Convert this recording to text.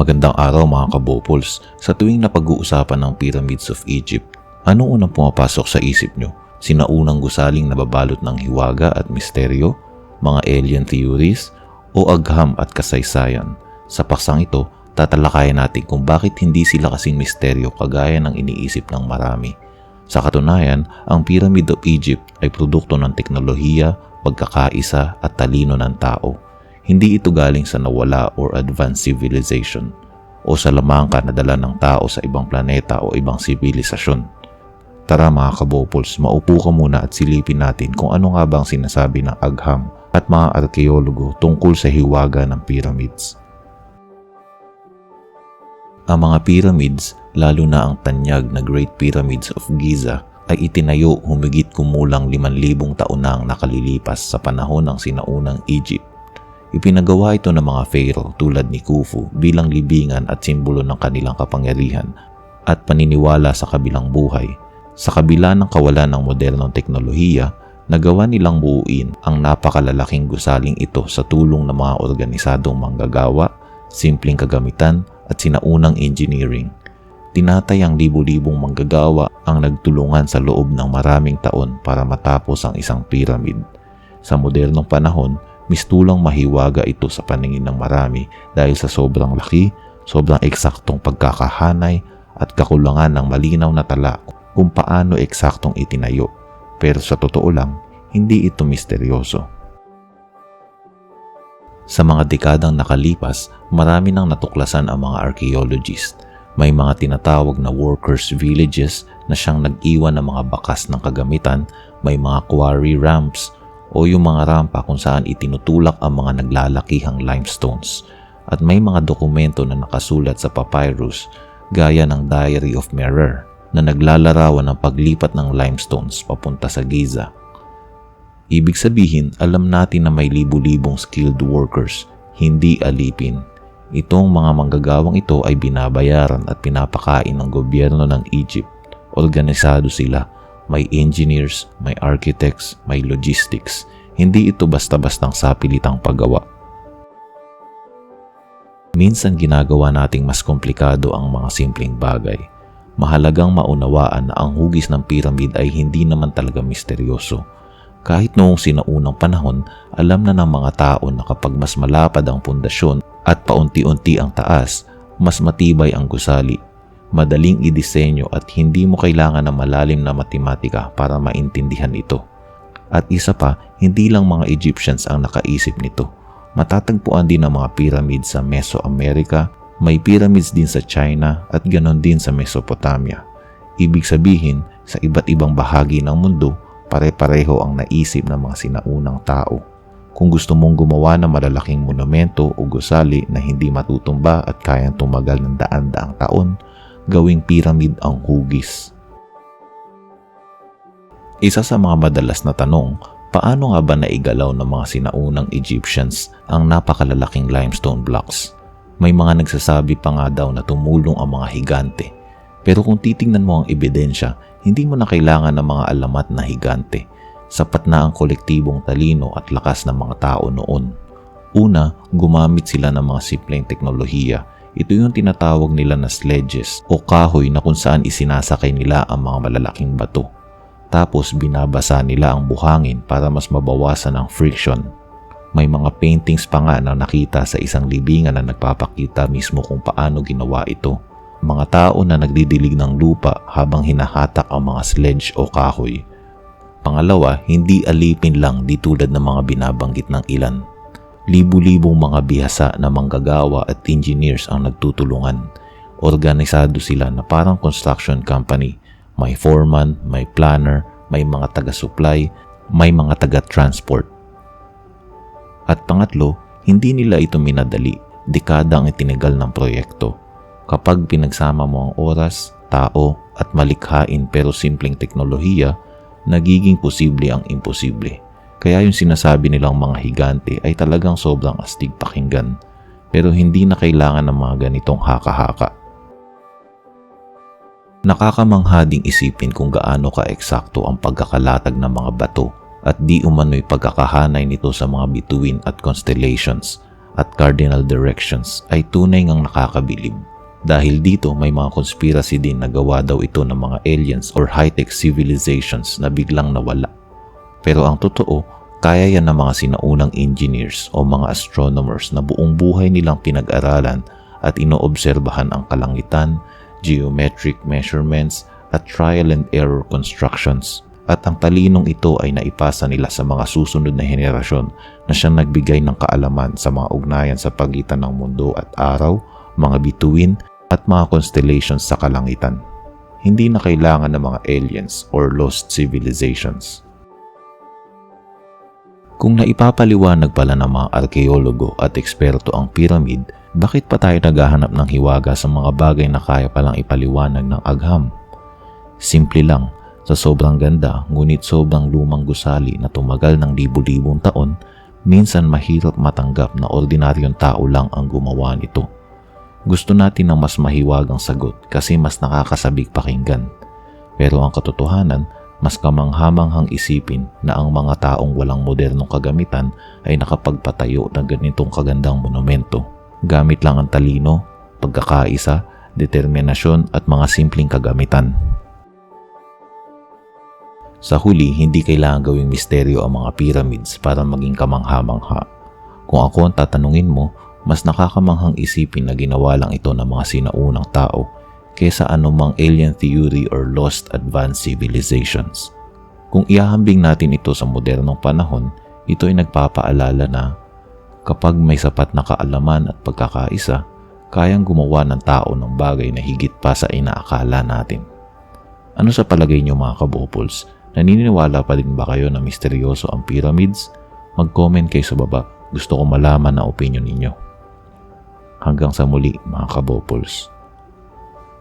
Magandang araw mga kabopols. Sa tuwing napag-uusapan ng Pyramids of Egypt, anong unang pumapasok sa isip nyo? Sinaunang gusaling nababalot ng hiwaga at misteryo, mga alien theories, o agham at kasaysayan? Sa paksang ito, tatalakayan natin kung bakit hindi sila kasing misteryo kagaya ng iniisip ng marami. Sa katunayan, ang Pyramid of Egypt ay produkto ng teknolohiya, pagkakaisa at talino ng tao. Hindi ito galing sa nawala or advanced civilization o sa lamangka na dala ng tao sa ibang planeta o ibang sibilisasyon. Tara mga kabopols, maupo ka muna at silipin natin kung ano nga bang sinasabi ng agham at mga arkeologo tungkol sa hiwaga ng pyramids. Ang mga pyramids, lalo na ang tanyag na Great Pyramids of Giza, ay itinayo humigit kumulang 5,000 taon na ang nakalilipas sa panahon ng sinaunang Egypt. Ipinagawa ito ng mga pharaoh tulad ni Khufu bilang libingan at simbolo ng kanilang kapangyarihan at paniniwala sa kabilang buhay. Sa kabila ng kawalan ng modernong teknolohiya, nagawa nilang buuin ang napakalalaking gusaling ito sa tulong ng mga organisadong manggagawa, simpleng kagamitan at sinaunang engineering. Tinatayang libu-libong manggagawa ang nagtulungan sa loob ng maraming taon para matapos ang isang pyramid. Sa modernong panahon, mistulang mahiwaga ito sa paningin ng marami dahil sa sobrang laki, sobrang eksaktong pagkakahanay at kakulangan ng malinaw na tala kung paano eksaktong itinayo. Pero sa totoo lang, hindi ito misteryoso. Sa mga dekadang nakalipas, marami nang natuklasan ang mga archaeologists. May mga tinatawag na workers' villages na siyang nag-iwan ng mga bakas ng kagamitan, may mga quarry ramps o yung mga rampa kung saan itinutulak ang mga naglalakihang limestones. At may mga dokumento na nakasulat sa papyrus gaya ng Diary of Merer na naglalarawan ng paglipat ng limestones papunta sa Giza. Ibig sabihin, alam natin na may libu-libong skilled workers, hindi alipin. Itong mga manggagawang ito ay binabayaran at pinapakain ng gobyerno ng Egypt. Organisado sila. May engineers, may architects, may logistics. Hindi ito basta-bastang sapilitang paggawa. Minsan ginagawa nating mas komplikado ang mga simpleng bagay. Mahalagang maunawaan na ang hugis ng pyramid ay hindi naman talaga misteryoso. Kahit noong sinaunang panahon, alam na ng mga tao na kapag mas malapad ang pundasyon at paunti-unti ang taas, mas matibay ang gusali. Madaling idisenyo at hindi mo kailangan ng malalim na matematika para maintindihan ito. At isa pa, hindi lang mga Egyptians ang nakaisip nito. Matatagpuan din ang mga pyramids sa Mesoamerica, may pyramids din sa China at ganon din sa Mesopotamia. Ibig sabihin, sa iba't ibang bahagi ng mundo, pare-pareho ang naisip ng mga sinaunang tao. Kung gusto mong gumawa ng malalaking monumento o gusali na hindi matutumba at kayang tumagal ng daan-daang taon, gawing pyramid ang hugis. Isa sa mga madalas na tanong, paano nga ba naigalaw ng mga sinaunang Egyptians ang napakalalaking limestone blocks? May mga nagsasabi pa nga daw na tumulong ang mga higante. Pero kung titingnan mo ang ebidensya, hindi mo na kailangan ng mga alamat na higante. Sapat na ang kolektibong talino at lakas ng mga tao noon. Una, gumamit sila ng mga simpleng teknolohiya. Ito yung tinatawag nila na sledges o kahoy na kung saan isinasakay nila ang mga malalaking bato. Tapos binabasa nila ang buhangin para mas mabawasan ang friction. May mga paintings pa nga na nakita sa isang libingan na nagpapakita mismo kung paano ginawa ito. Mga tao na nagdidilig ng lupa habang hinahatak ang mga sledge o kahoy. Pangalawa, hindi alipin lang di tulad ng mga binabanggit ng ilan. Libu-libong mga bihasa na manggagawa at engineers ang nagtutulungan. Organisado sila na parang construction company. May foreman, may planner, may mga taga-supply, may mga taga-transport. At pangatlo, hindi nila ito minadali. Dekada ang itinagal ng proyekto. Kapag pinagsama mo ang oras, tao at malikhain pero simpleng teknolohiya, nagiging posible ang imposible. Kaya yung sinasabi nilang mga higante ay talagang sobrang astig pakinggan. Pero hindi na kailangan ng mga ganitong haka-haka. Nakakamangha ding isipin kung gaano ka-eksakto ang pagkakalatag ng mga bato at di umano'y pagkakahanay nito sa mga bituin at constellations. at cardinal directions ay tunay ngang nakakabilib. Dahil dito may mga conspiracy din na gawa daw ito ng mga aliens or high-tech civilizations na biglang nawala. Pero ang totoo, kaya yan ng mga sinaunang engineers o mga astronomers na buong buhay nilang pinag-aralan at inoobserbahan ang kalangitan, geometric measurements at trial and error constructions. At ang talinong ito ay naipasa nila sa mga susunod na henerasyon na siyang nagbigay ng kaalaman sa mga ugnayan sa pagitan ng mundo at araw, mga bituin at mga constellations sa kalangitan. Hindi na kailangan ng mga aliens or lost civilizations. Kung naipapaliwanag pala ng mga arkeologo at eksperto ang pyramid, bakit pa tayo naghahanap ng hiwaga sa mga bagay na kaya palang ipaliwanag ng agham? Simple lang, sa sobrang ganda ngunit sobrang lumang gusali na tumagal ng libu-libong taon, minsan mahirap matanggap na ordinaryong tao lang ang gumawa nito. Gusto natin ng mas mahiwagang sagot kasi mas nakakasabik pakinggan. Pero ang katotohanan, mas kamanghamanghang isipin na ang mga taong walang modernong kagamitan ay nakapagpatayo ng ganitong kagandang monumento. Gamit lang ang talino, pagkakaisa, determinasyon at mga simpleng kagamitan. Sa huli, hindi kailangan gawing misteryo ang mga pyramids para maging kamangha-mangha. Kung ako ang tatanungin mo, mas nakakamanghang isipin na ginawa lang ito ng mga sinaunang tao kaysa anumang alien theory or lost advanced civilizations. Kung ihahambing natin ito sa modernong panahon, ito ay nagpapaalala na kapag may sapat na kaalaman at pagkakaisa, kayang gumawa ng tao ng bagay na higit pa sa inaakala natin. Ano sa palagay niyo mga kabopols? Naniniwala pa din ba kayo na misteryoso ang pyramids? Mag-comment kayo sa baba. Gusto ko malaman ang opinion ninyo. Hanggang sa muli mga kabopols.